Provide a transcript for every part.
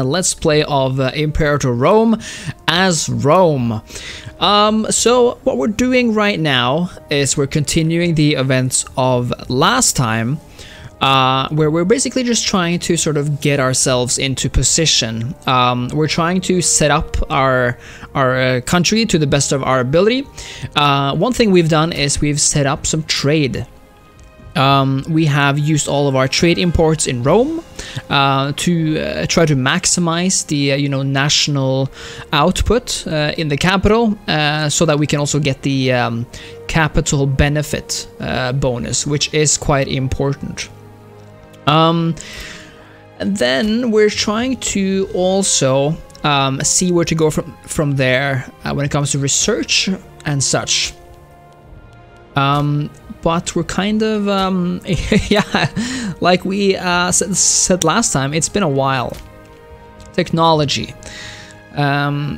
Let's play of Imperator Rome as Rome. So what we're doing right now is we're continuing the events of last time, where we're basically just trying to sort of get ourselves into position. We're trying to set up our country to the best of our ability. One thing we've done is we've set up some trade. We have used all of our trade imports in Rome to try to maximize the national output in the capital, so that we can also get the capital benefit bonus, which is quite important. And then we're trying to also see where to go from there when it comes to research and such. But we're kind of, yeah, like we said last time, it's been a while. Technology.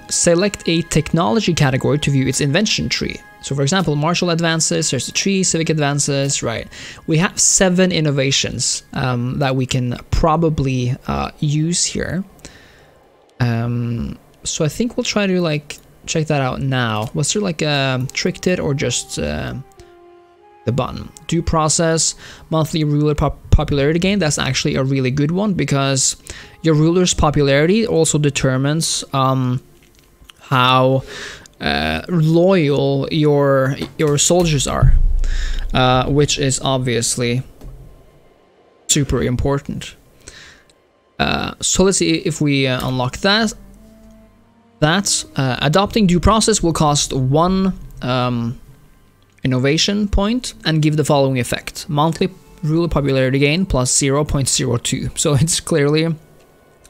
Select a technology category to view its invention tree. So for example, martial advances, there's the tree, civic advances, right? We have 7 innovations that we can probably use here. So I think we'll try to like check that out now. Was there like a trick hit or just... the button. Due process, monthly ruler popularity gain. That's actually a really good one because your ruler's popularity also determines how loyal your soldiers are, which is obviously super important. So let's see if we unlock that. Adopting due process will cost 1 innovation point and give the following effect: monthly ruler popularity gain plus 0.02. So it's clearly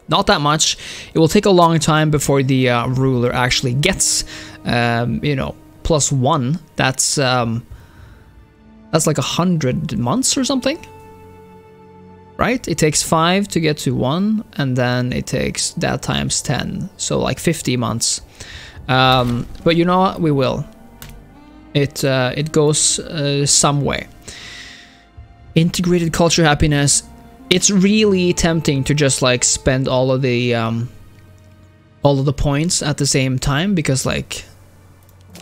not that much. It will take a long time before the ruler actually gets plus 1. That's like 100 months or something, right? It takes 5 to get to 1, and then it takes that times 10, so like 50 months. But you know what, we will. It goes some way. Integrated culture happiness. It's really tempting to just like spend all of the points at the same time, because like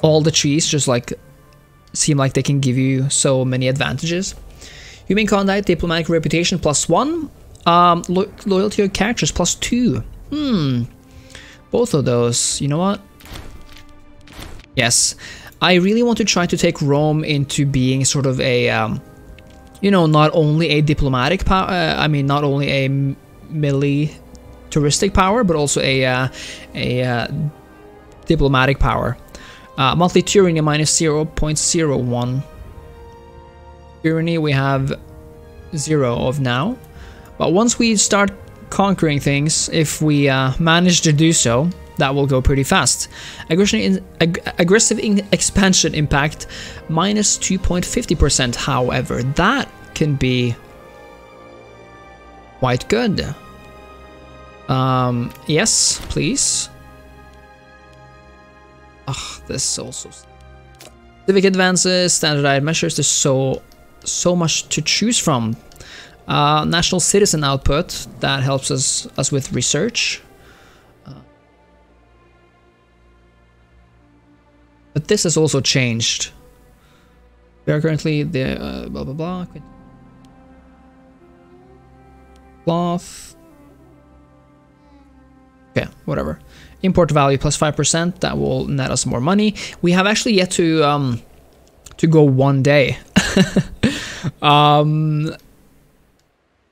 all the trees just like seem like they can give you so many advantages. Human contact, diplomatic reputation plus 1. Loyalty of characters plus 2. Both of those. You know what? Yes. I really want to try to take Rome into being sort of a, not only a diplomatic power, not only a militaristic power, but also a diplomatic power. Monthly tyranny minus 0.01. Tyranny we have 0 of now. But once we start conquering things, if we manage to do so, that will go pretty fast. Aggressive expansion impact minus 2.50%. However, that can be quite good. Yes, please. This also. Civic advances, standardized measures. There's so much to choose from. National citizen output, that helps us with research. But this has also changed. We are currently the blah blah blah. Cloth. Okay, whatever. Import value plus 5%. That will net us more money. We have actually yet to go 1 day.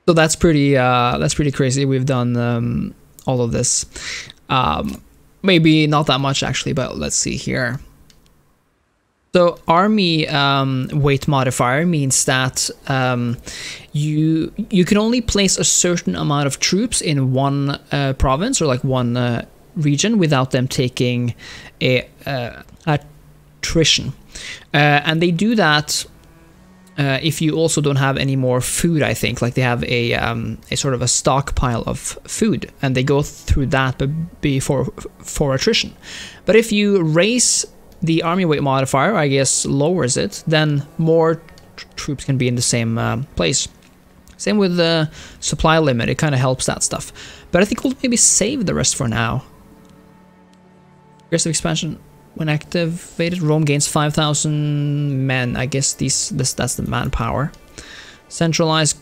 So that's pretty crazy. We've done all of this. Maybe not that much actually, but let's see here. So army weight modifier means that you can only place a certain amount of troops in one province or like one region without them taking a attrition, and they do that if you also don't have any more food. I think like they have a sort of a stockpile of food, and they go through that before for attrition. But if you raise the army weight modifier, I guess lowers it, then more troops can be in the same place. Same with the supply limit, it kind of helps that stuff. But I think we'll maybe save the rest for now. Aggressive expansion. When activated, Rome gains 5,000 men. I guess that's the manpower. Centralized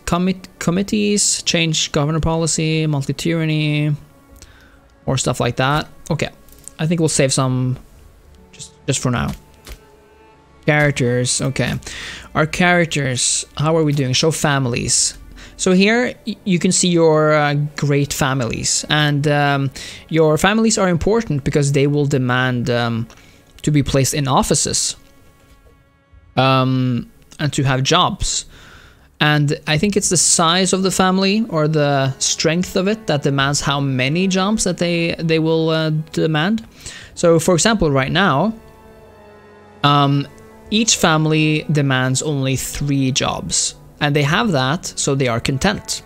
committees, change governor policy, monthly tyranny, or stuff like that. Okay, I think we'll save some just for now. Characters, okay. Our characters, how are we doing? Show families. So here you can see your great families, and your families are important because they will demand to be placed in offices and to have jobs. And I think it's the size of the family or the strength of it that demands how many jobs that they will demand. So for example, right now, each family demands only 3 jobs, and they have that, so they are content.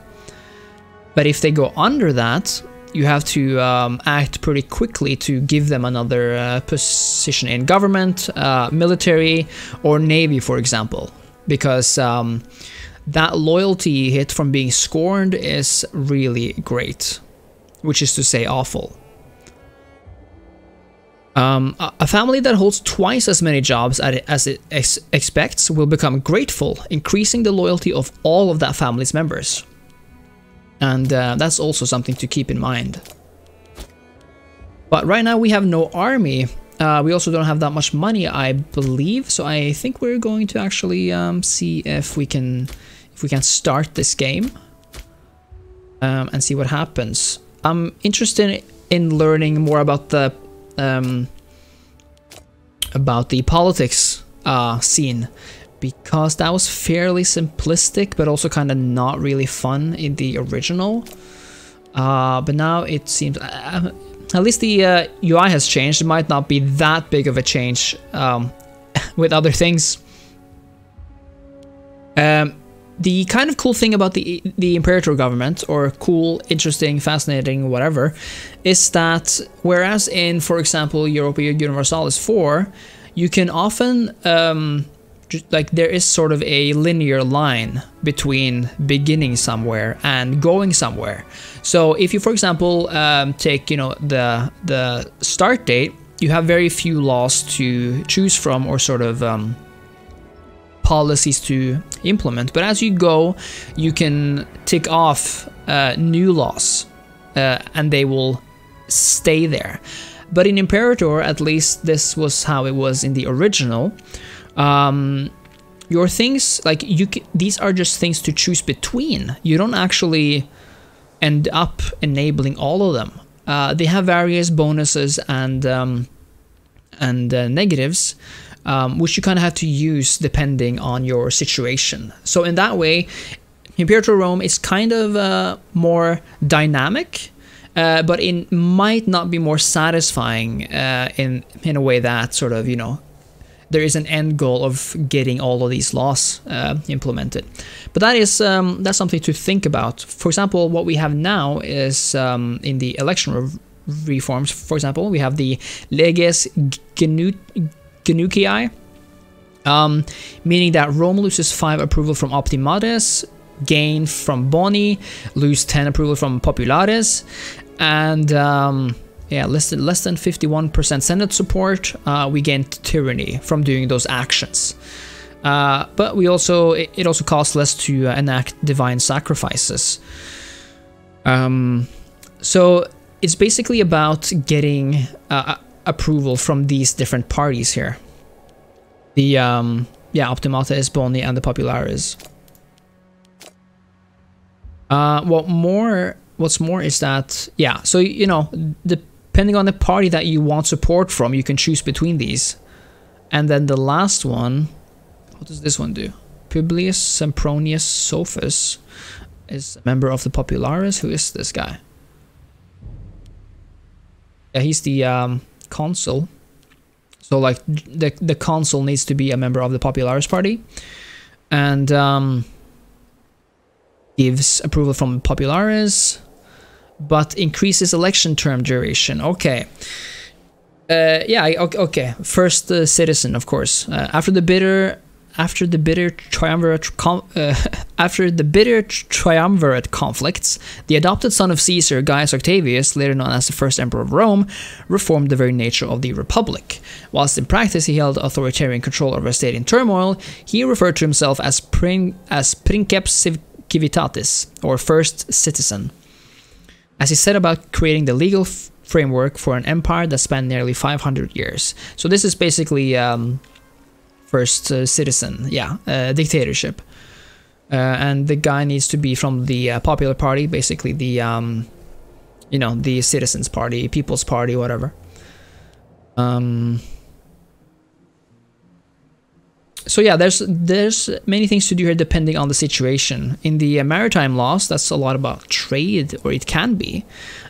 But if they go under that, you have to act pretty quickly to give them another position in government, military, or navy, for example, because that loyalty hit from being scorned is really great, which is to say awful. A family that holds twice as many jobs as it expects will become grateful, increasing the loyalty of all of that family's members. And that's also something to keep in mind. But right now we have no army. We also don't have that much money, I believe. So I think we're going to actually see if we can start this game and see what happens. I'm interested in learning more about the politics scene, because that was fairly simplistic but also kind of not really fun in the original. But now it seems at least the UI has changed. It might not be that big of a change with other things. The kind of cool thing about the Imperator government, or cool, interesting, fascinating, whatever, is that whereas in, for example, Europa Universalis 4, you can often, like, there is sort of a linear line between beginning somewhere and going somewhere. So if you, for example, take, you know, the start date, you have very few laws to choose from, or sort of policies to implement, but as you go you can tick off new laws and they will stay there. But in Imperator, at least this was how it was in the original, your things, like, these are just things to choose between. You don't actually end up enabling all of them. They have various bonuses and negatives, which you kind of have to use depending on your situation. So in that way, Imperator Rome is kind of more dynamic, but it might not be more satisfying in a way that sort of, you know, there is an end goal of getting all of these laws implemented. But that is that's something to think about. For example, what we have now is in the election reforms, for example, we have the Leges Genucii, meaning that Rome loses 5 approval from Optimates, gain from Boni, lose 10 approval from Populares, and yeah, less than 51% Senate support. We gain tyranny from doing those actions. But we also, it also costs less to enact divine sacrifices. So it's basically about getting approval from these different parties here. The yeah, Optimates, Boni, and the Populares. What's more is that, yeah, so, you know, depending on the party that you want support from, you can choose between these. And then the last one, what does this one do? Publius Sempronius Sophus is a member of the Populares. Who is this guy? Yeah, he's the consul. So, like, the consul needs to be a member of the Populares party, and gives approval from Populares, but increases election term duration. Okay. Yeah, okay. First citizen, of course. After the bitter after the bitter triumvirate conflicts, the adopted son of Caesar, Gaius Octavius, later known as the first emperor of Rome, reformed the very nature of the republic. Whilst in practice he held authoritarian control over state in turmoil, he referred to himself as princeps civitatis, or first citizen, as he set about creating the legal framework for an empire that spanned nearly 500 years. So this is basically first citizen, dictatorship. And the guy needs to be from the Popular Party, basically the, the Citizens Party, People's Party, whatever. So yeah, there's many things to do here depending on the situation. In the maritime laws, that's a lot about trade, or it can be.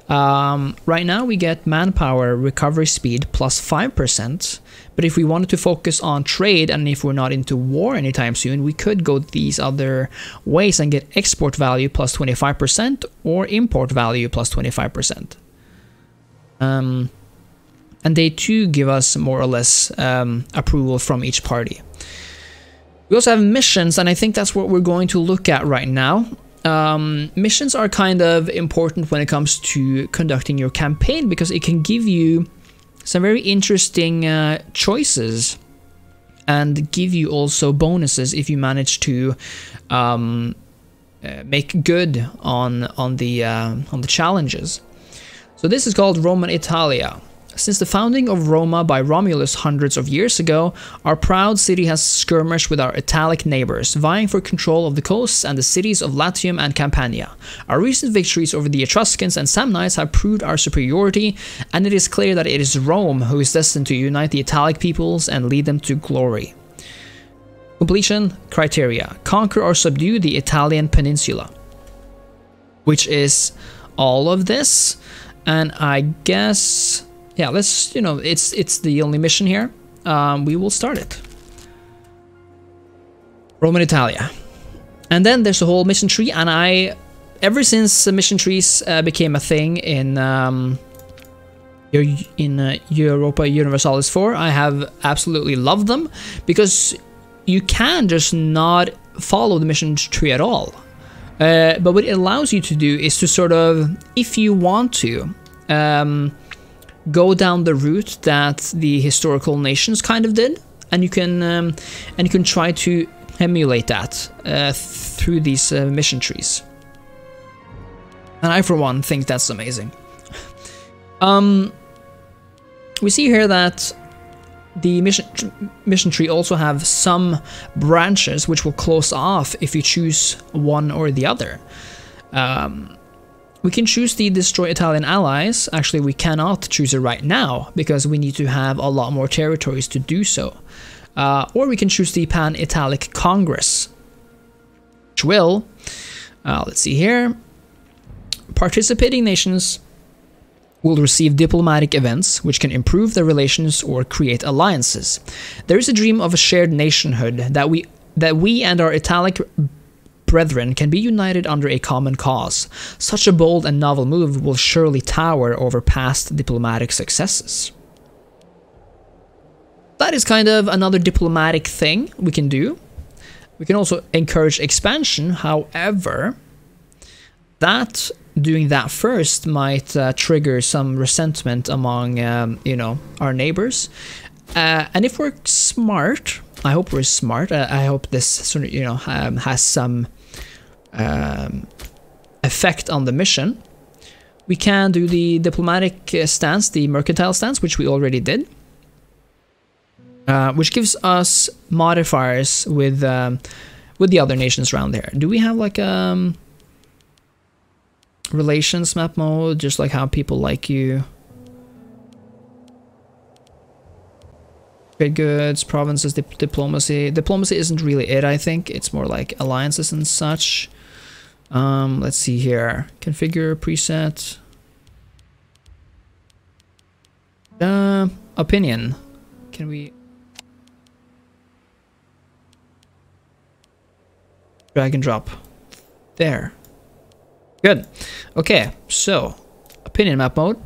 Right now we get manpower recovery speed plus 5%, but if we wanted to focus on trade and if we're not into war anytime soon, we could go these other ways and get export value plus 25% or import value plus 25%. And they too give us more or less approval from each party. We also have missions, and I think that's what we're going to look at right now. Missions are kind of important when it comes to conducting your campaign because it can give you some very interesting choices and give you also bonuses if you manage to make good on the challenges. So this is called Roman Italia. Since the founding of Roma by Romulus hundreds of years ago, our proud city has skirmished with our Italic neighbors, vying for control of the coasts and the cities of Latium and Campania. Our recent victories over the Etruscans and Samnites have proved our superiority, and it is clear that it is Rome who is destined to unite the Italic peoples and lead them to glory. Completion criteria: conquer or subdue the Italian peninsula, which is all of this, and I guess... yeah, let's, it's the only mission here. We will start it. Roman Italia. And then there's a whole mission tree, and ever since mission trees became a thing in Europa Universalis 4, I have absolutely loved them, because you can just not follow the mission tree at all. But what it allows you to do is to sort of, if you want to, go down the route that the historical nations kind of did, and you can try to emulate that through these mission trees. And I, for one, think that's amazing. We see here that the mission tree also have some branches which will close off if you choose one or the other. We can choose the Destroy Italian Allies. Actually, we cannot choose it right now because we need to have a lot more territories to do so. Or we can choose the Pan-Italic Congress, which will, let's see here, participating nations will receive diplomatic events which can improve their relations or create alliances. There is a dream of a shared nationhood that we and our Italic brethren can be united under a common cause. Such a bold and novel move will surely tower over past diplomatic successes. That is kind of another diplomatic thing we can do. We can also encourage expansion, however, doing that first might trigger some resentment among, our neighbors. And if we're smart, I hope we're smart. I hope this sort of, has some effect on the mission. We can do the diplomatic stance, the mercantile stance, which we already did, which gives us modifiers with the other nations around there. Do we have like relations map mode, just like how people like you? Trade goods, provinces, diplomacy. Diplomacy isn't really it, I think. It's more like alliances and such. Let's see here. Configure preset. Opinion. Can we drag and drop? There. Good. Okay, so opinion map mode.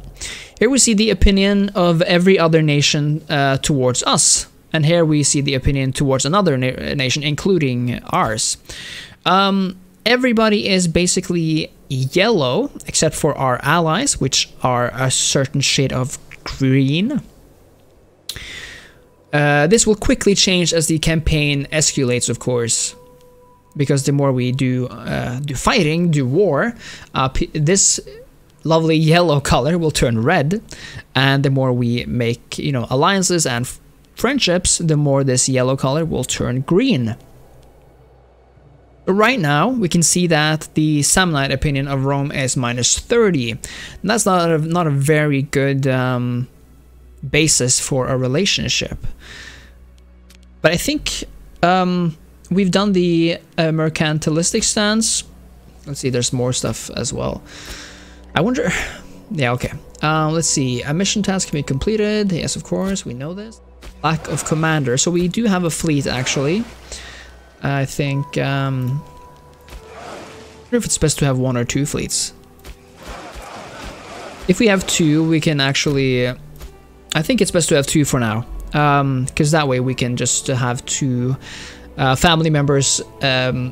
Here we see the opinion of every other nation towards us. And here we see the opinion towards another nation, including ours. Everybody is basically yellow, except for our allies, which are a certain shade of green. This will quickly change as the campaign escalates, of course, because the more we do fighting, do war, this lovely yellow color will turn red, and the more we make, you know, alliances and friendships, the more this yellow color will turn green. Right now, we can see that the Samnite opinion of Rome is -30. And that's not a very good basis for a relationship. But I think we've done the mercantilistic stance. Let's see, there's more stuff as well. I wonder... Yeah, okay. Let's see. A mission task can be completed. Yes, of course, we know this. Lack of commander. So we do have a fleet, actually. I think... I wonder if it's best to have 1 or 2 fleets. If we have 2, we can actually... I think it's best to have 2 for now. Because that way we can just have 2 family members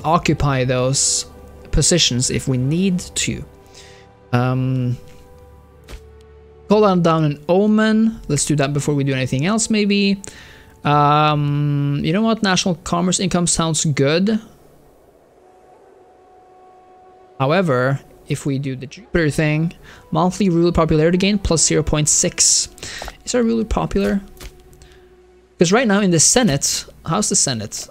occupy those positions if we need to. Call down an omen. Let's do that before we do anything else, maybe. You know what? National commerce income sounds good. However, if we do the Jupiter thing, monthly ruler popularity gain plus 0.6. Is our ruler popular? Because right now in the Senate, how's the Senate?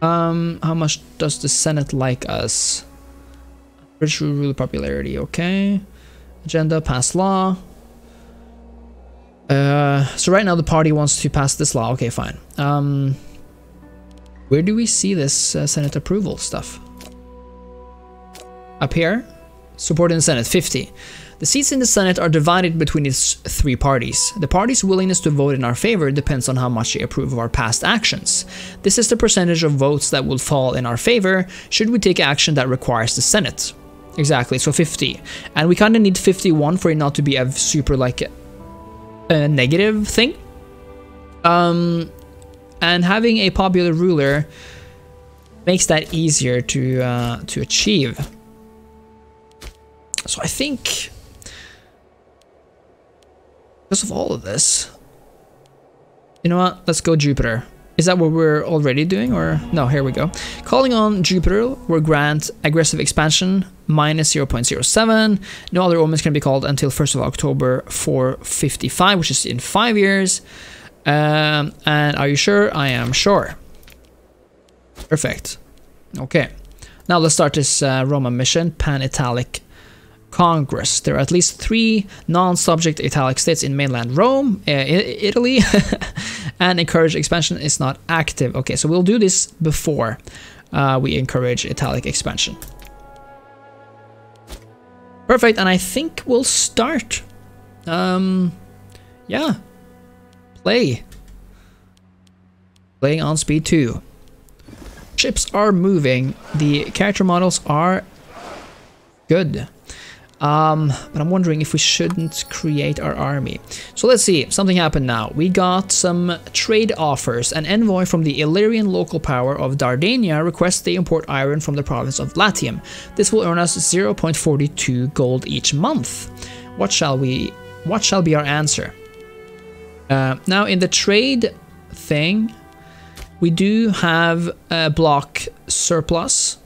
How much does the Senate like us? British ruler popularity, okay. Agenda, pass law. So right now the party wants to pass this law. Okay, fine. Where do we see this Senate approval stuff? Up here? Support in the Senate, 50. The seats in the Senate are divided between its 3 parties. The party's willingness to vote in our favor depends on how much they approve of our past actions. This is the percentage of votes that will fall in our favor should we take action that requires the Senate. Exactly, so 50. And we kind of need 51 for it not to be a super, like, a negative thing. And having a popular ruler makes that easier to achieve. So I think, because of all of this, you know what? Let's go Jupiter. Is that what we're already doing, or no? Here we go. Calling on Jupiter will grant aggressive expansion minus 0.07. No other omens can be called until 1st of October 455, which is in 5 years. And are you sure? I am sure. Perfect. Okay. Now let's start this Roman mission, Pan-Italic Congress. There are at least 3 non-subject Italic states in mainland Rome, Italy, and encourage expansion is not active. Okay, so we'll do this before we encourage Italic expansion. Perfect, and I think we'll start. Yeah. Playing on speed 2. Ships are moving. The character models are good. But I'm wondering if we shouldn't create our army. So let's see, something happened now. We got some trade offers. An envoy from the Illyrian local power of Dardania requests they import iron from the province of Latium. This will earn us 0.42 gold each month. What shall be our answer? Now in the trade thing, we do have a block surplus.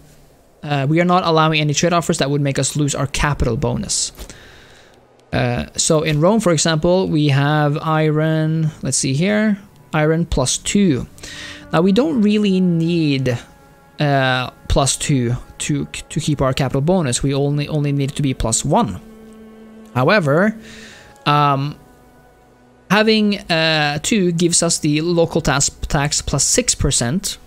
We are not allowing any trade offers that would make us lose our capital bonus. So in Rome, for example, we have iron, let's see here, iron +2. Now we don't really need +2 to keep our capital bonus. We only need it to be +1. However, having 2 gives us the local tax +6%.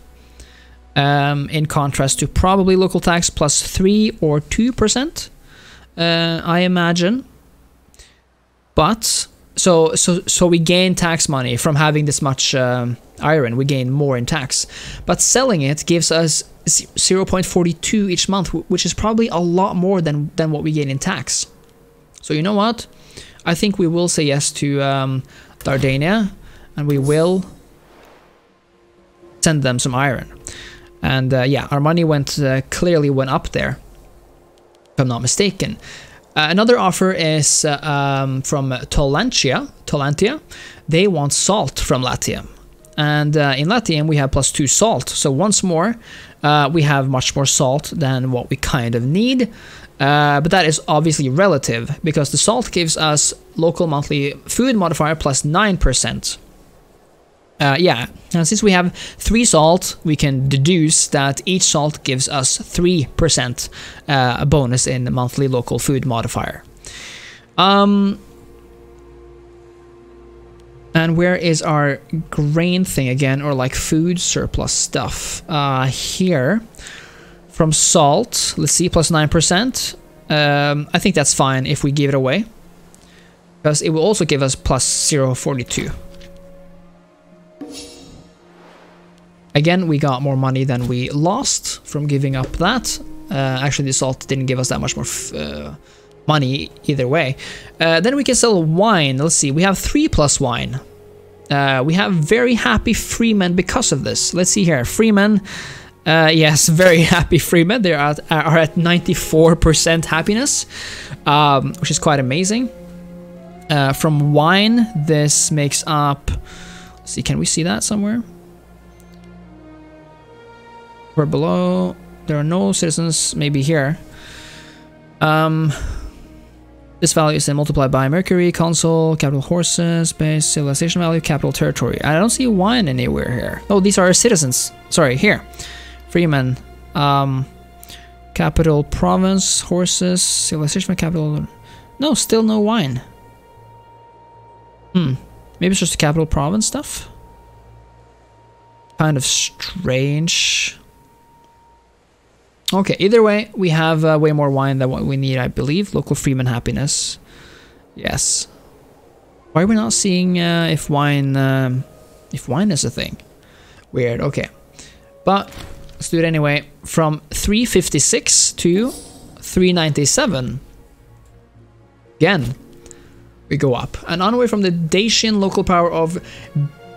In contrast to probably local tax +3 or 2%, I imagine. But so we gain tax money from having this much iron. We gain more in tax, but selling it gives us 0.42 each month, which is probably a lot more than what we gain in tax. So you know what? I think we will say yes to Dardania. and we will send them some iron. And yeah, our money clearly went up there, if I'm not mistaken. Another offer is from Tolantia. They want salt from Latium. And in Latium we have +2 salt. So once more, we have much more salt than what we kind of need. But that is obviously relative, because the salt gives us local monthly food modifier +9%. Yeah, and since we have 3 salt, we can deduce that each salt gives us 3% a bonus in the monthly local food modifier. And where is our grain thing again, or like food surplus stuff? Here, from salt, let's see, +9%. I think that's fine if we give it away, because it will also give us +0.42. Again, we got more money than we lost from giving up that. Actually, the salt didn't give us that much more money either way. Then we can sell wine. Let's see, we have 3+ wine. We have very happy freemen because of this. Let's see here, freemen. Yes, very happy freemen. They are at 94% happiness, which is quite amazing. From wine, this makes up... Let's see, can we see that somewhere? We're below. There are no citizens, maybe here. This value is then multiplied by Mercury, console, capital horses, base, civilization value, capital territory. I don't see wine anywhere here. Oh, these are our citizens. Sorry, here. Freemen. Capital province, horses, civilization capital. No, still no wine. Maybe it's just the capital province stuff. Kind of strange. Okay, either way, we have way more wine than what we need, I believe. Local freeman happiness. Yes. Why are we not seeing if wine is a thing? Weird, okay. But let's do it anyway. From 356 to 397. Again, we go up. And on the way from the Dacian local power of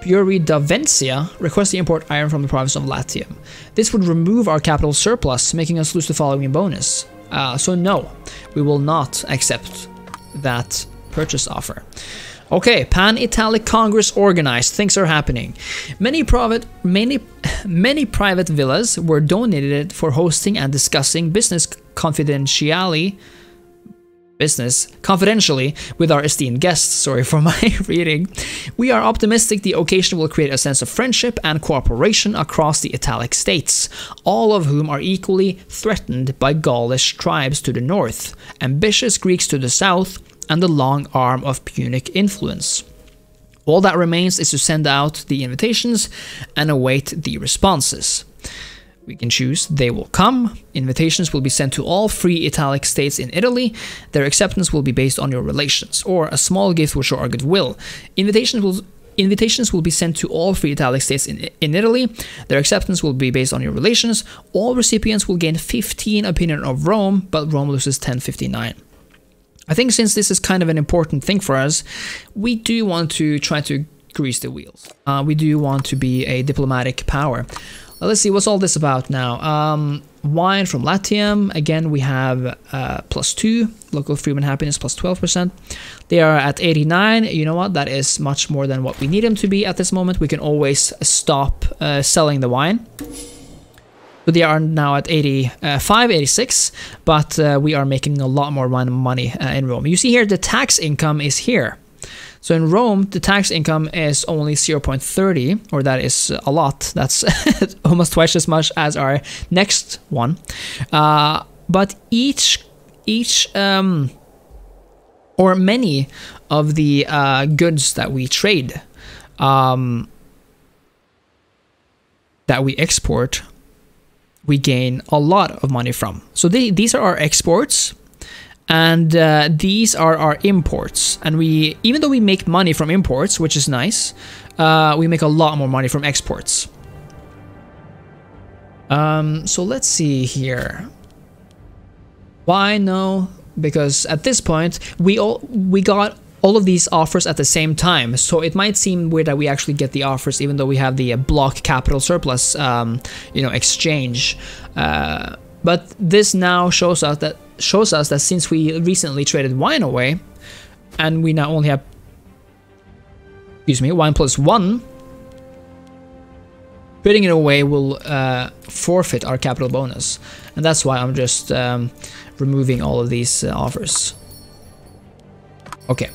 Buridavencia, request to import iron from the province of Latium. This would remove our capital surplus, making us lose the following bonus. So no, we will not accept that purchase offer. Okay, Pan-Italic Congress organized. Things are happening. Many private villas were donated for hosting and discussing business confidentially with our esteemed guests. Sorry for my reading. We are optimistic the occasion will create a sense of friendship and cooperation across the Italic states, all of whom are equally threatened by Gaulish tribes to the north, ambitious Greeks to the south, and the long arm of Punic influence. All that remains is to send out the invitations and await the responses. We can choose they will come. Invitations will be sent to all free Italic states in Italy. Their acceptance will be based on your relations, or a small gift will show our goodwill. Invitations will be sent to all free Italic states in Italy. Their acceptance will be based on your relations. All recipients will gain 15 opinion of Rome, but Rome loses 1059. I think since this is kind of an important thing for us, we do want to try to grease the wheels. We do want to be a diplomatic power. Let's see, what's all this about now? Wine from Latium. Again, we have +2. Local freeman happiness +12%. They are at 89. You know what? That is much more than what we need them to be at this moment. We can always stop selling the wine. So they are now at 85, 86. But we are making a lot more money in Rome. You see here, the tax income is here. So in Rome, the tax income is only 0.30, or that is a lot. That's almost twice as much as our next one. But or many of the goods that we trade, that we export, we gain a lot of money from. So these are our exports. And these are our imports, and even though we make money from imports, which is nice, we make a lot more money from exports. So let's see here. Why no? Because at this point we got all of these offers at the same time. So it might seem weird that we actually get the offers even though we have the block capital surplus, exchange. But this now shows us that since we recently traded wine away, and we now only have, wine plus 1, putting it away will forfeit our capital bonus, and that's why I'm just removing all of these offers. Okay,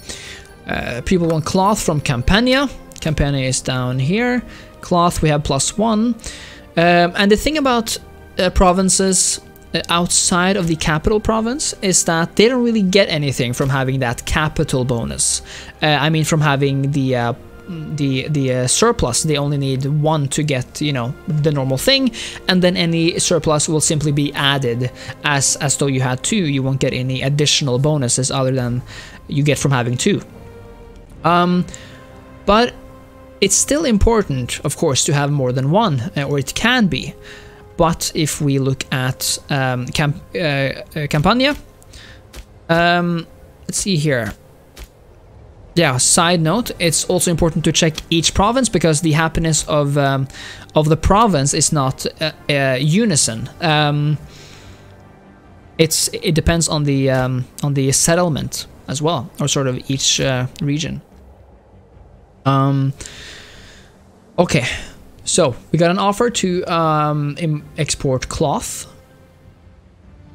people want cloth from Campania. Campania is down here. Cloth we have +1, and the thing about provinces outside of the capital province is that they don't really get anything from having that capital bonus. I mean, from having the surplus, they only need 1 to get, the normal thing, and then any surplus will simply be added as though you had 2. You won't get any additional bonuses other than you get from having 2. But it's still important, of course, to have more than 1, or it can be. But if we look at Campania, let's see here. Yeah, side note, it's also important to check each province because the happiness of the province is not unison. It depends on the settlement as well, or sort of each region. Okay, so we got an offer to export cloth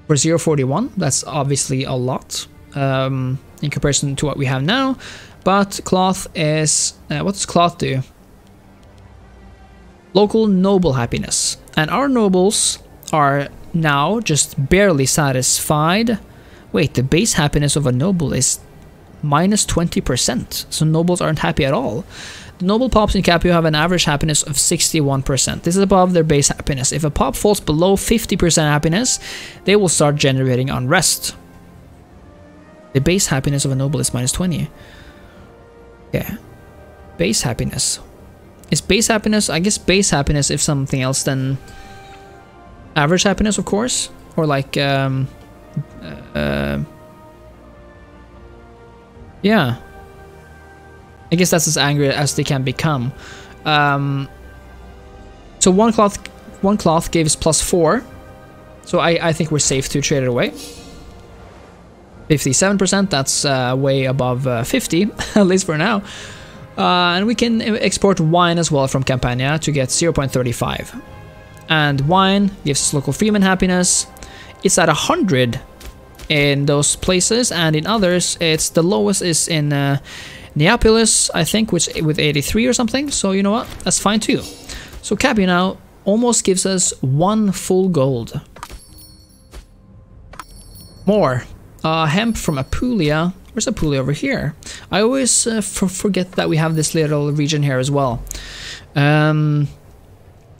for 0.41. That's obviously a lot in comparison to what we have now. But cloth is... what does cloth do? Local noble happiness. And our nobles are now just barely satisfied. Wait, the base happiness of a noble is minus 20%. So nobles aren't happy at all. The noble pops in Capua have an average happiness of 61%. This is above their base happiness. If a pop falls below 50% happiness, they will start generating unrest. The base happiness of a noble is minus 20. Yeah. Base happiness. Is base happiness... I guess base happiness is something else than average happiness, of course. Or like... yeah. I guess that's as angry as they can become. So one cloth gives +4. So I think we're safe to trade it away. 57%, that's way above 50, at least for now. And we can export wine as well from Campania to get 0.35. And wine gives us local freeman happiness. It's at 100 in those places, and in others, it's the lowest is in Neapolis, I think, which with 83 or something. So you know what? That's fine too. So Capua now almost gives us 1 full gold. More. Hemp from Apulia. Where's Apulia? Over here. I always forget that we have this little region here as well.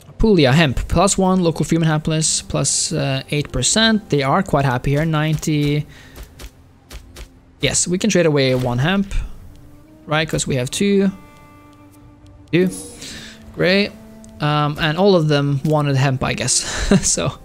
Apulia, hemp. +1, local freeman happiness, +8%. They are quite happy here. 90. Yes, we can trade away 1 hemp. Right, because we have 2. Great. And all of them wanted hemp, I guess. So...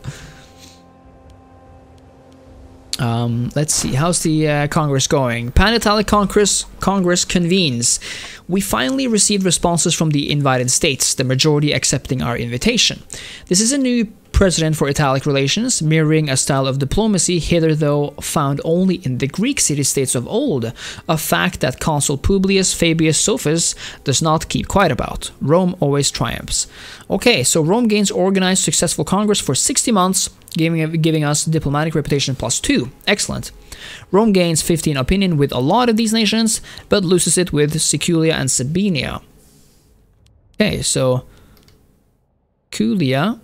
let's see, how's the Congress going? Pan-Italic Congress convenes. We finally received responses from the invited states, the majority accepting our invitation. This is a new president for Italic relations, mirroring a style of diplomacy hitherto found only in the Greek city-states of old, a fact that Consul Publius Fabius Sophus does not keep quiet about. Rome always triumphs. Okay, so Rome gains organized successful Congress for 60 months, giving us diplomatic reputation +2. Excellent. Rome gains 15 opinion with a lot of these nations, but loses it with Siculia and Sabinia. Okay, so Culia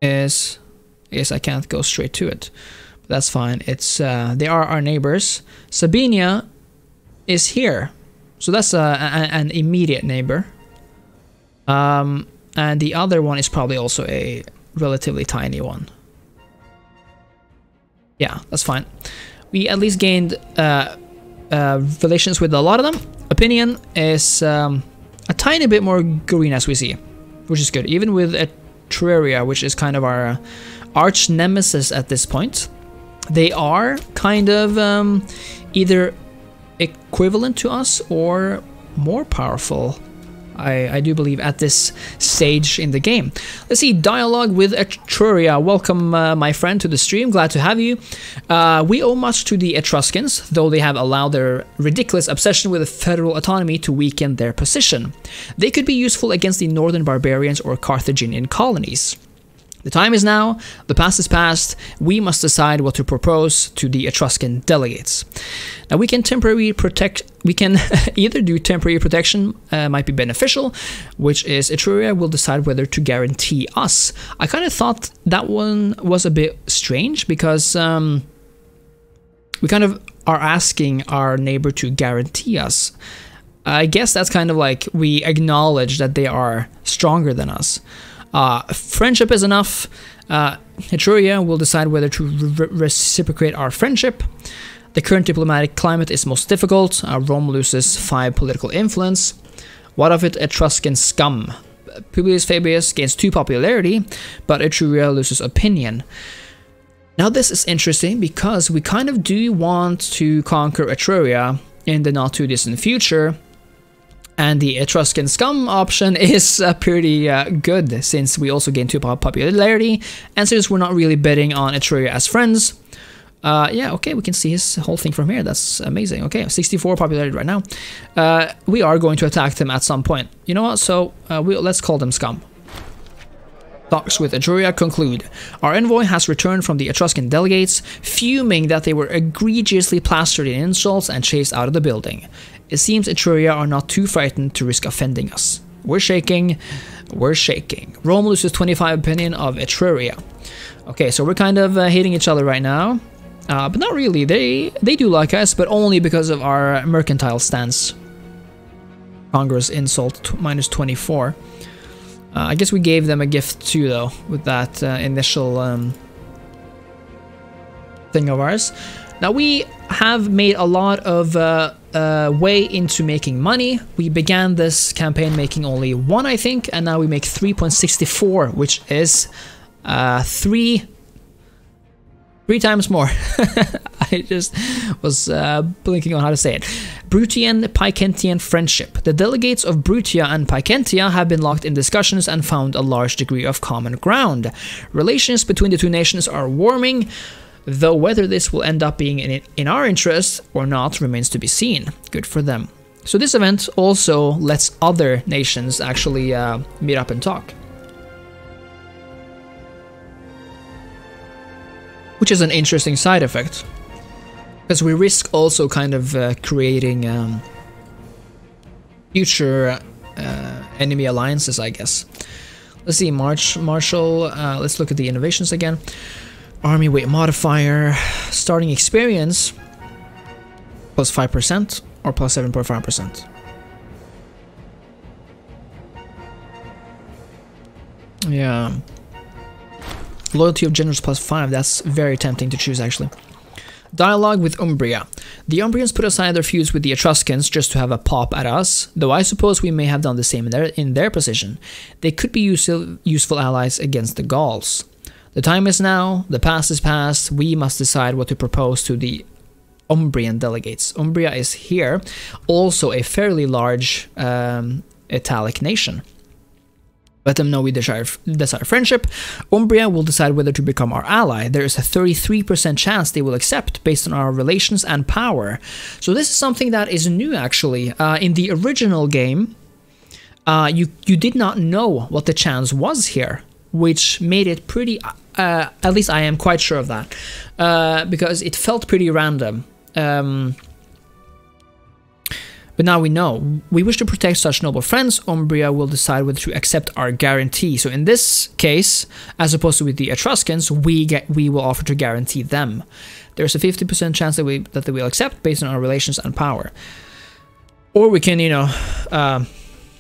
is... I guess I can't go straight to it, but that's fine. It's they are our neighbors. Sabinia is here, so that's an immediate neighbor. And the other one is probably also a relatively tiny one. Yeah, that's fine. We at least gained relations with a lot of them. Opinion is a tiny bit more green as we see, which is good. Even with Etruria, which is kind of our arch nemesis at this point, they are kind of either equivalent to us or more powerful. I do believe at this stage in the game. Let's see, dialogue with Etruria. Welcome, my friend, to the stream. Glad to have you. We owe much to the Etruscans, though they have allowed their ridiculous obsession with federal autonomy to weaken their position. They could be useful against the northern barbarians or Carthaginian colonies. The time is now, the past is past, we must decide what to propose to the Etruscan delegates. Now we can either do temporary protection, might be beneficial, which is Etruria will decide whether to guarantee us. I kind of thought that one was a bit strange because we kind of are asking our neighbor to guarantee us. I guess that's kind of like we acknowledge that they are stronger than us. Friendship is enough. Etruria will decide whether to reciprocate our friendship. The current diplomatic climate is most difficult. Rome loses 5 political influence. What of it, Etruscan scum? Publius Fabius gains 2 popularity, but Etruria loses opinion. Now this is interesting because we kind of do want to conquer Etruria in the not too distant future. And the Etruscan scum option is pretty good, since we also gain 2 popularity, and since we're not really betting on Etruria as friends. Yeah, okay, we can see his whole thing from here. That's amazing. Okay, 64 popularity right now. We are going to attack them at some point. You know what? So let's call them scum. Talks with Etruria conclude. Our envoy has returned from the Etruscan delegates, fuming that they were egregiously plastered in insults and chased out of the building. It seems Etruria are not too frightened to risk offending us. We're shaking. We're shaking. Rome loses 25 opinion of Etruria. Okay, so we're kind of hating each other right now. But not really. They do like us, but only because of our mercantile stance. Congress insult minus 24. I guess we gave them a gift too, though, with that initial thing of ours. Now we have made a lot of way into making money. We began this campaign making only 1, I think, and now we make 3.64, which is 3 times more. I just was blinking on how to say it. Bruttian-Picentian friendship. The delegates of Brutia and Picentia have been locked in discussions and found a large degree of common ground. Relations between the 2 nations are warming, though whether this will end up being in our interest or not remains to be seen. Good for them. So this event also lets other nations actually meet up and talk. Which is an interesting side effect. Because we risk also kind of creating future enemy alliances, I guess. Let's see, Marshall, let's look at the innovations again. Army weight modifier, starting experience, plus 5% or plus 7.5%. Yeah. Loyalty of generals plus 5, that's very tempting to choose actually. Dialogue with Umbria. The Umbrians put aside their feuds with the Etruscans just to have a pop at us, though I suppose we may have done the same in their position. They could be useful allies against the Gauls. The time is now, the past is past, we must decide what to propose to the Umbrian delegates. Umbria is here, also a fairly large Italic nation. Let them know we desire friendship. Umbria will decide whether to become our ally. There is a 33% chance they will accept based on our relations and power. So this is something that is new actually. In the original game, you did not know what the chance was here, which made it pretty, at least I am quite sure of that, because it felt pretty random. But now we know. We wish to protect such noble friends. Umbria will decide whether to accept our guarantee. So in this case, as opposed to with the Etruscans, we will offer to guarantee them. There's a 50% chance that they will accept based on our relations and power. Or we can, you know,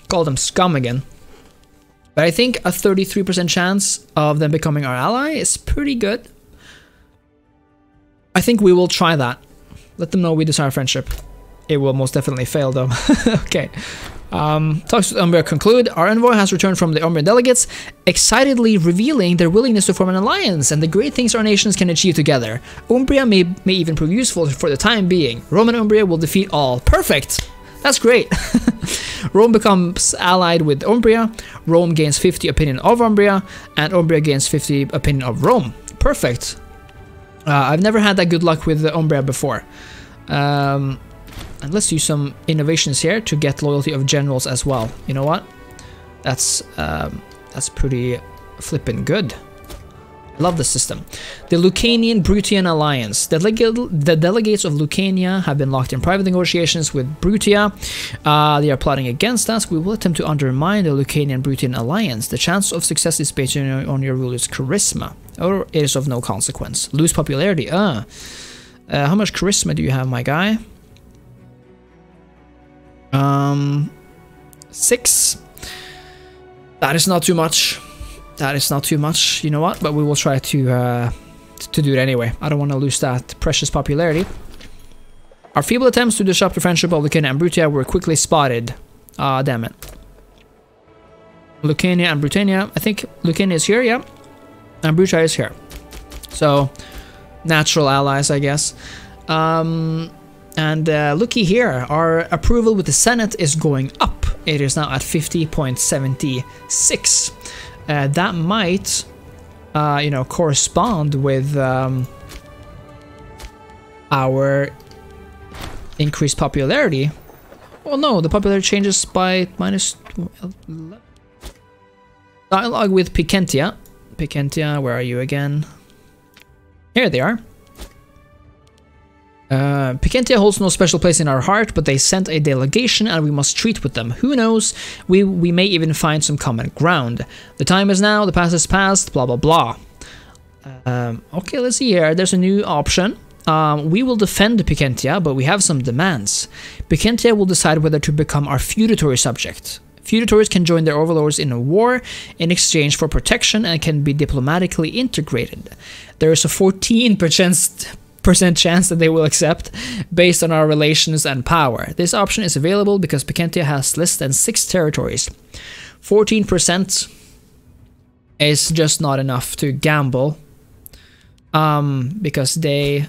call them scum again. But I think a 33% chance of them becoming our ally is pretty good. I think we will try that. Let them know we desire friendship. It will most definitely fail though. Okay. Talks with Umbria conclude. Our envoy has returned from the Umbrian delegates, excitedly revealing their willingness to form an alliance and the great things our nations can achieve together. Umbria may even prove useful for the time being. Rome and Umbria will defeat all. Perfect! That's great! Rome becomes allied with Umbria, Rome gains 50 opinion of Umbria, and Umbria gains 50 opinion of Rome. Perfect! I've never had that good luck with Umbria before. And let's use some innovations here to get loyalty of generals as well. You know what? That's pretty flippin' good. I love the system. The Lucanian-Bruttian alliance. The delegates of Lucania have been locked in private negotiations with Brutia. They are plotting against us. We will attempt to undermine the Lucanian-Bruttian alliance. The chance of success is based on your ruler's charisma, or it is of no consequence. Lose popularity. How much charisma do you have, my guy? 6. That is not too much. That is not too much. You know what? But we will try to do it anyway. I don't want to lose that precious popularity. Our feeble attempts to disrupt the friendship of Lucania and Brutia were quickly spotted. Ah, damn it. Lucania and Britannia. I think Lucania is here, yeah. And Brutia is here. So, natural allies, I guess. And looky here, our approval with the Senate is going up. It is now at 50.76. That might, you know, correspond with our increased popularity. Oh no, the popularity changes by -11. Dialogue with Picentia. Picentia, where are you again? Here they are. Picentia holds no special place in our heart, but they sent a delegation and we must treat with them. Who knows? We may even find some common ground. The time is now, the past is past, blah blah blah. Okay, let's see here. There's a new option. We will defend Picentia, but we have some demands. Picentia will decide whether to become our feudatory subject. Feudatories can join their overlords in a war in exchange for protection and can be diplomatically integrated. There is a 14% chance that they will accept based on our relations and power. This option is available because Picentia has less than 6 territories. 14% is just not enough to gamble, because they...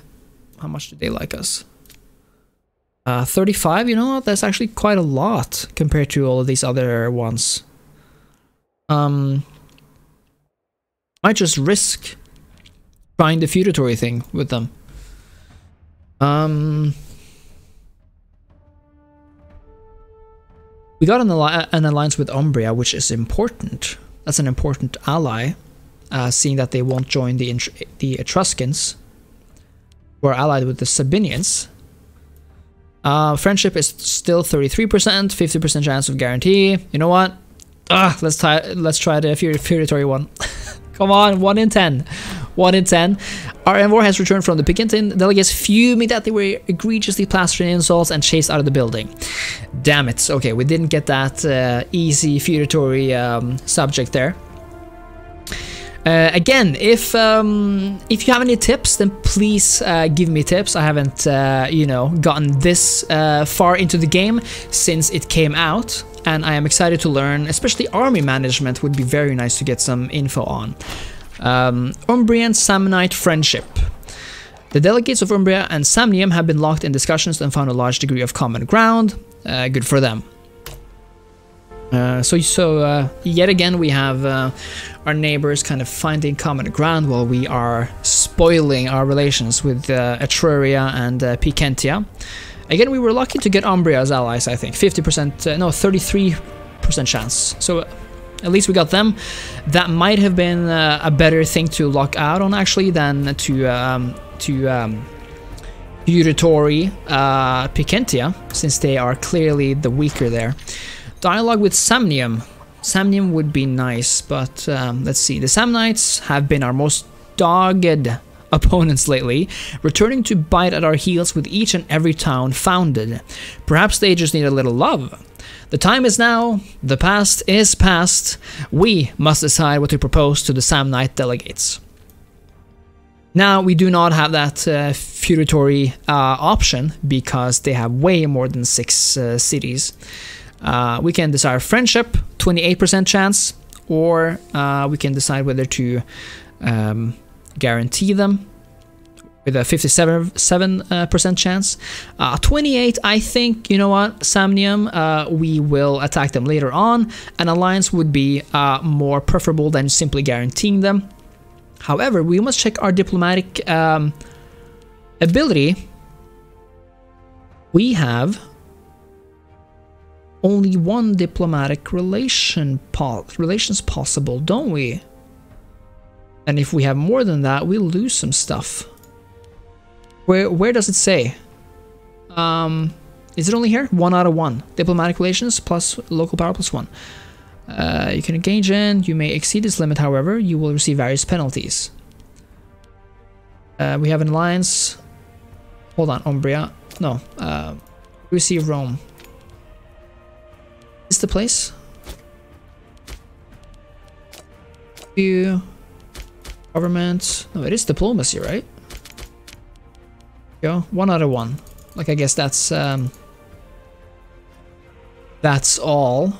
How much do they like us? 35, you know, that's actually quite a lot compared to all of these other ones. Might just risk trying the feudatory thing with them. We got an alliance with Umbria, which is important. That's an important ally, seeing that they won't join the Etruscans, who are allied with the Sabinians. Friendship is still 33%, 50% chance of guarantee. You know what? Let's try the feudatory one. Come on, 1 in 10. 1 in 10. Our envoy has returned from the Picentin delegates, fuming that they were egregiously plastered in insults and chased out of the building. Damn it. Okay, we didn't get that easy feudatory subject there. Again, if you have any tips, then please give me tips. I haven't, you know, gotten this far into the game since it came out, and I am excited to learn. Especially army management would be very nice to get some info on. Umbrian Samnite friendship. The delegates of Umbria and Samnium have been locked in discussions and found a large degree of common ground. Good for them. So yet again we have our neighbors kind of finding common ground while we are spoiling our relations with Etruria and Picentia. Again, we were lucky to get Umbria as allies, I think. 50%, no, 33% chance. So at least we got them. That might have been a better thing to lock out on, actually, than to feudatory Picentia, since they are clearly the weaker there. Dialogue with Samnium. Samnium would be nice, but let's see. The Samnites have been our most dogged opponents lately, returning to bite at our heels with each and every town founded. Perhaps they just need a little love. The time is now. The past is past. We must decide what to propose to the Samnite delegates. Now, we do not have that feudatory option because they have way more than 6 cities. We can decide friendship, 28% chance, or we can decide whether to guarantee them with a 57% chance. 28, I think, you know what, Samnium, we will attack them later on. An alliance would be more preferable than simply guaranteeing them. However, we must check our diplomatic ability. We have only one diplomatic relations possible, don't we? And if we have more than that, we'll lose some stuff. Where does it say? Is it only here? 1 out of 1. Diplomatic relations plus local power plus 1. You can engage in. You may exceed this limit, however. You will receive various penalties. We have an alliance. Hold on, Umbria. No. Receive Rome. Is this the place? View. Government. No, it is diplomacy, right? Go 1 out of 1. Like, I guess that's all.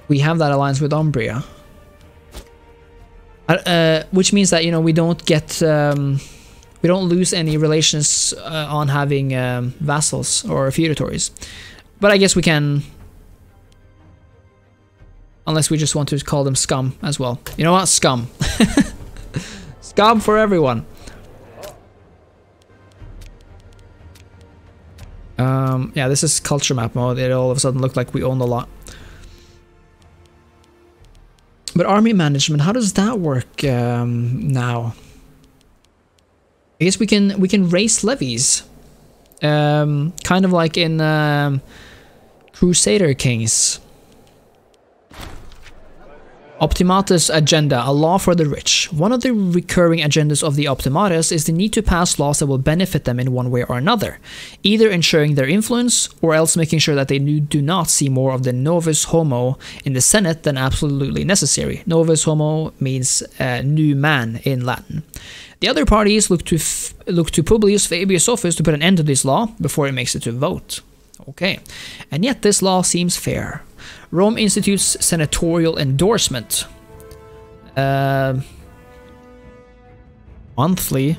We have that alliance with Umbria, which means that, you know, we don't get we don't lose any relations on having vassals or feudatories. But I guess we can, unless we just want to call them scum as well. You know what? Scum. Scum for everyone. Yeah, this is culture map mode. It all of a sudden looked like we own a lot. But army management, how does that work now? I guess we can raise levies, kind of like in Crusader Kings. Optimatus Agenda, a law for the rich. One of the recurring agendas of the Optimatus is the need to pass laws that will benefit them in one way or another, either ensuring their influence or else making sure that they do not see more of the novus homo in the Senate than absolutely necessary. Novus homo means new man in Latin. The other parties look to Publius Fabius' office to put an end to this law before it makes it to vote. Okay, and yet this law seems fair. Rome institutes senatorial endorsement. Monthly.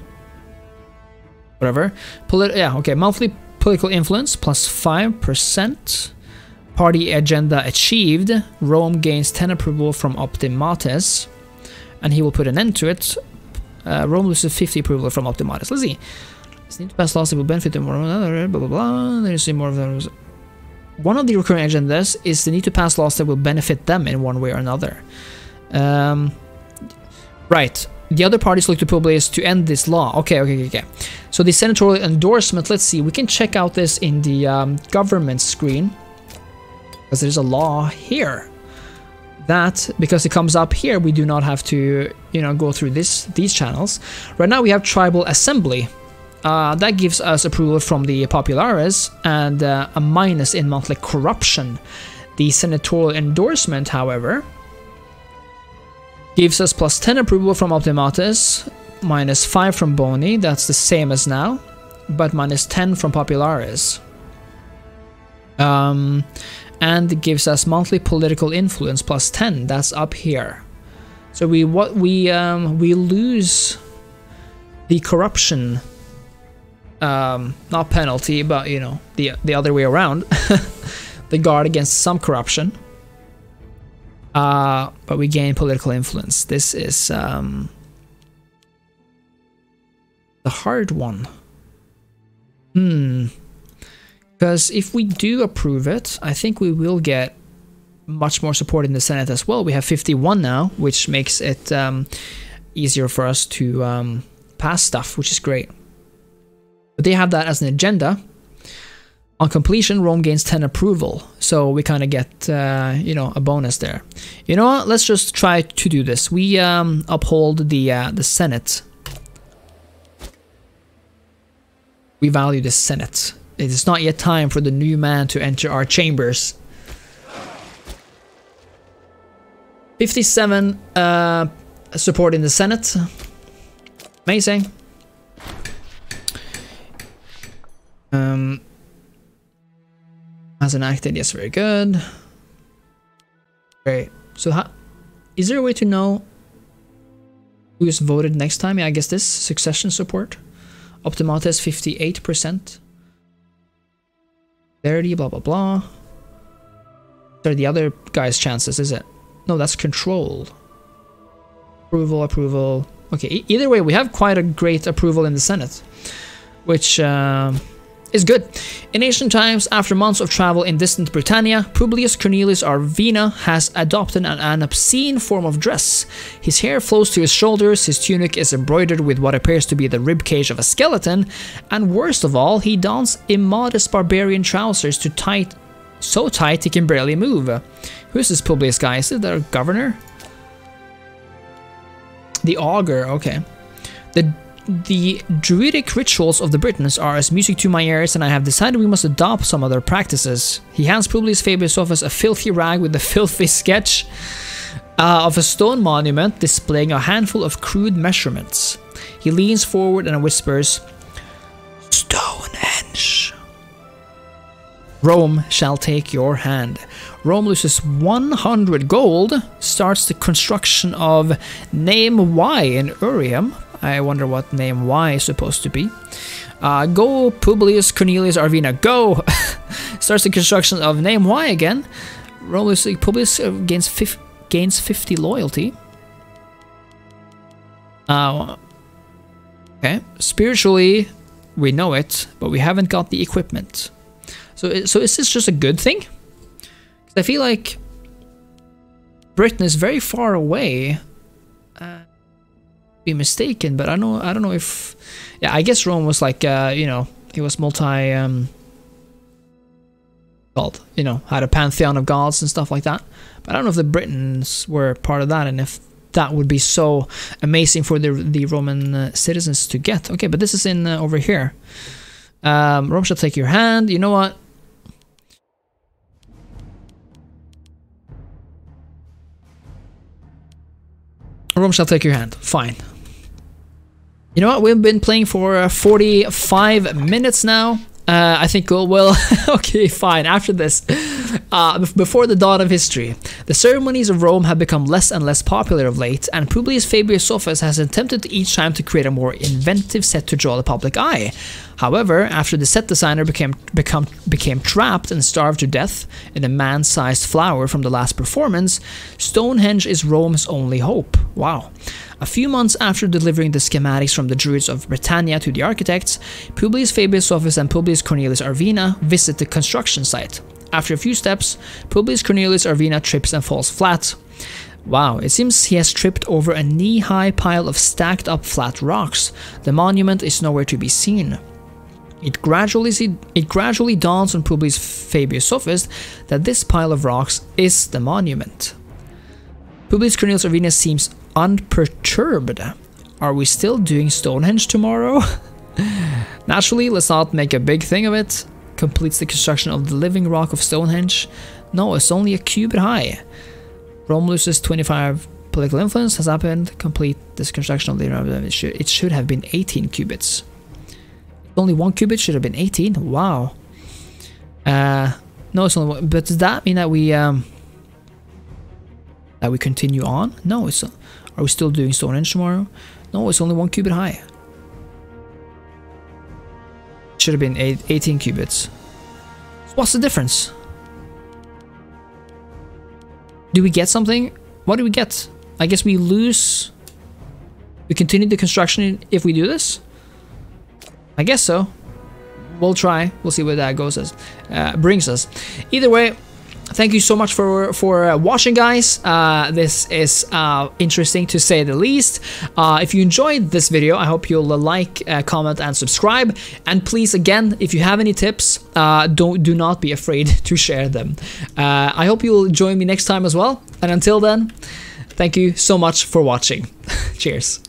Whatever. Monthly political influence plus 5%. Party agenda achieved. Rome gains 10 approval from Optimatus. And he will put an end to it. Rome loses 50 approval from Optimatus. Let's see. Need to pass laws that will benefit them or another, blah blah blah. There's more of those. One of the recurring agendas is the need to pass laws that will benefit them in one way or another. Right. The other parties look to Publius to end this law. Okay. So the senatorial endorsement, let's see. We can check out this in the government screen. Because there's a law here. That, because it comes up here, we do not have to, you know, go through these channels. Right now we have tribal assembly. That gives us approval from the populares and a minus in monthly corruption. The senatorial endorsement, however, gives us plus 10 approval from Optimatus, minus 5 from Boni, that's the same as now, but minus 10 from populares. And it gives us monthly political influence plus 10, that's up here. So we lose the corruption. Not penalty, but you know, the other way around. The guard against some corruption. But we gain political influence. This is the hard one. Because if we do approve it, I think we will get much more support in the Senate as well. We have 51 now, which makes it easier for us to pass stuff, which is great. But they have that as an agenda. On completion, Rome gains 10 approval. So we kind of get, you know, a bonus there. You know what? Let's just try to do this. We uphold the Senate. We value the Senate. It is not yet time for the new man to enter our chambers. 57 support in the Senate. Amazing. Hasn't acted. Yes, very good. Great. So is there a way to know who is voted next time? Yeah, I guess this succession support. Optimates 58%. 30, blah blah blah. They're the other guy's chances, is it? No, that's control. Approval. Okay, either way, we have quite a great approval in the Senate, which is good. In ancient times, after months of travel in distant Britannia, Publius Cornelius Arvina has adopted an obscene form of dress. His hair flows to his shoulders, his tunic is embroidered with what appears to be the ribcage of a skeleton, and worst of all, he dons immodest barbarian trousers so tight he can barely move. Who's this Publius guy? Is it the governor? The augur, okay. The druidic rituals of the Britons are as music to my ears, and I have decided we must adopt some of their practices. He hands Publius Fabius Sophus a filthy rag with a filthy sketch of a stone monument displaying a handful of crude measurements. He leans forward and whispers, "Stonehenge. Rome shall take your hand." Rome loses 100 gold, starts the construction of Name Y in Urium. I wonder what Name Y is supposed to be. Go Publius Cornelius Arvina, go! Starts the construction of Name Y again. Rome Publius gains 50 loyalty. Okay, spiritually we know it, but we haven't got the equipment. So is this just a good thing? 'Cause I feel like Britain is very far away. Be mistaken, but I don't know if, yeah, I guess Rome was like you know, it was multi called, you know, had a pantheon of gods and stuff like that, but I don't know if the Britons were part of that and if that would be so amazing for the Roman citizens to get. Okay, but this is in over here. Rome shall take your hand. You know what? Rome shall take your hand. Fine. You know what? We've been playing for 45 minutes now. I think well, okay, fine. After this, before the dawn of history, the ceremonies of Rome have become less and less popular of late, and Publius Fabius Sophus has attempted each time to create a more inventive set to draw the public eye. However, after the set designer became trapped and starved to death in a man-sized flower from the last performance, Stonehenge is Rome's only hope. Wow. A few months after delivering the schematics from the Druids of Britannia to the architects, Publius Fabius Sophus and Publius Cornelius Arvina visit the construction site. After a few steps, Publius Cornelius Arvina trips and falls flat. Wow, it seems he has tripped over a knee-high pile of stacked up flat rocks. The monument is nowhere to be seen. It gradually dawns on Publius Fabius Sophus that this pile of rocks is the monument. Publius Cornelius Arvina seems unperturbed. Are we still doing Stonehenge tomorrow? Naturally, let's not make a big thing of it. Completes the construction of the living rock of Stonehenge. No, it's only a cubit high. Rome loses 25 political influence. Has happened. Complete this construction of the it should have been 18 cubits. Only 1 cubit should have been 18. Wow. No, it's only 1. But does that mean that we continue on? No, it's. Are we still doing Stonehenge tomorrow? No, it's only 1 cubit high. Should have been 18 cubits. So what's the difference? Do we get something? What do we get? I guess we lose. We continue the construction if we do this? I guess so. We'll try. We'll see where that goes brings us. Either way, thank you so much for watching, guys. This is interesting to say the least. If you enjoyed this video, I hope you'll like, comment, and subscribe. And please, again, if you have any tips, do not be afraid to share them. I hope you'll join me next time as well. And until then, thank you so much for watching. Cheers.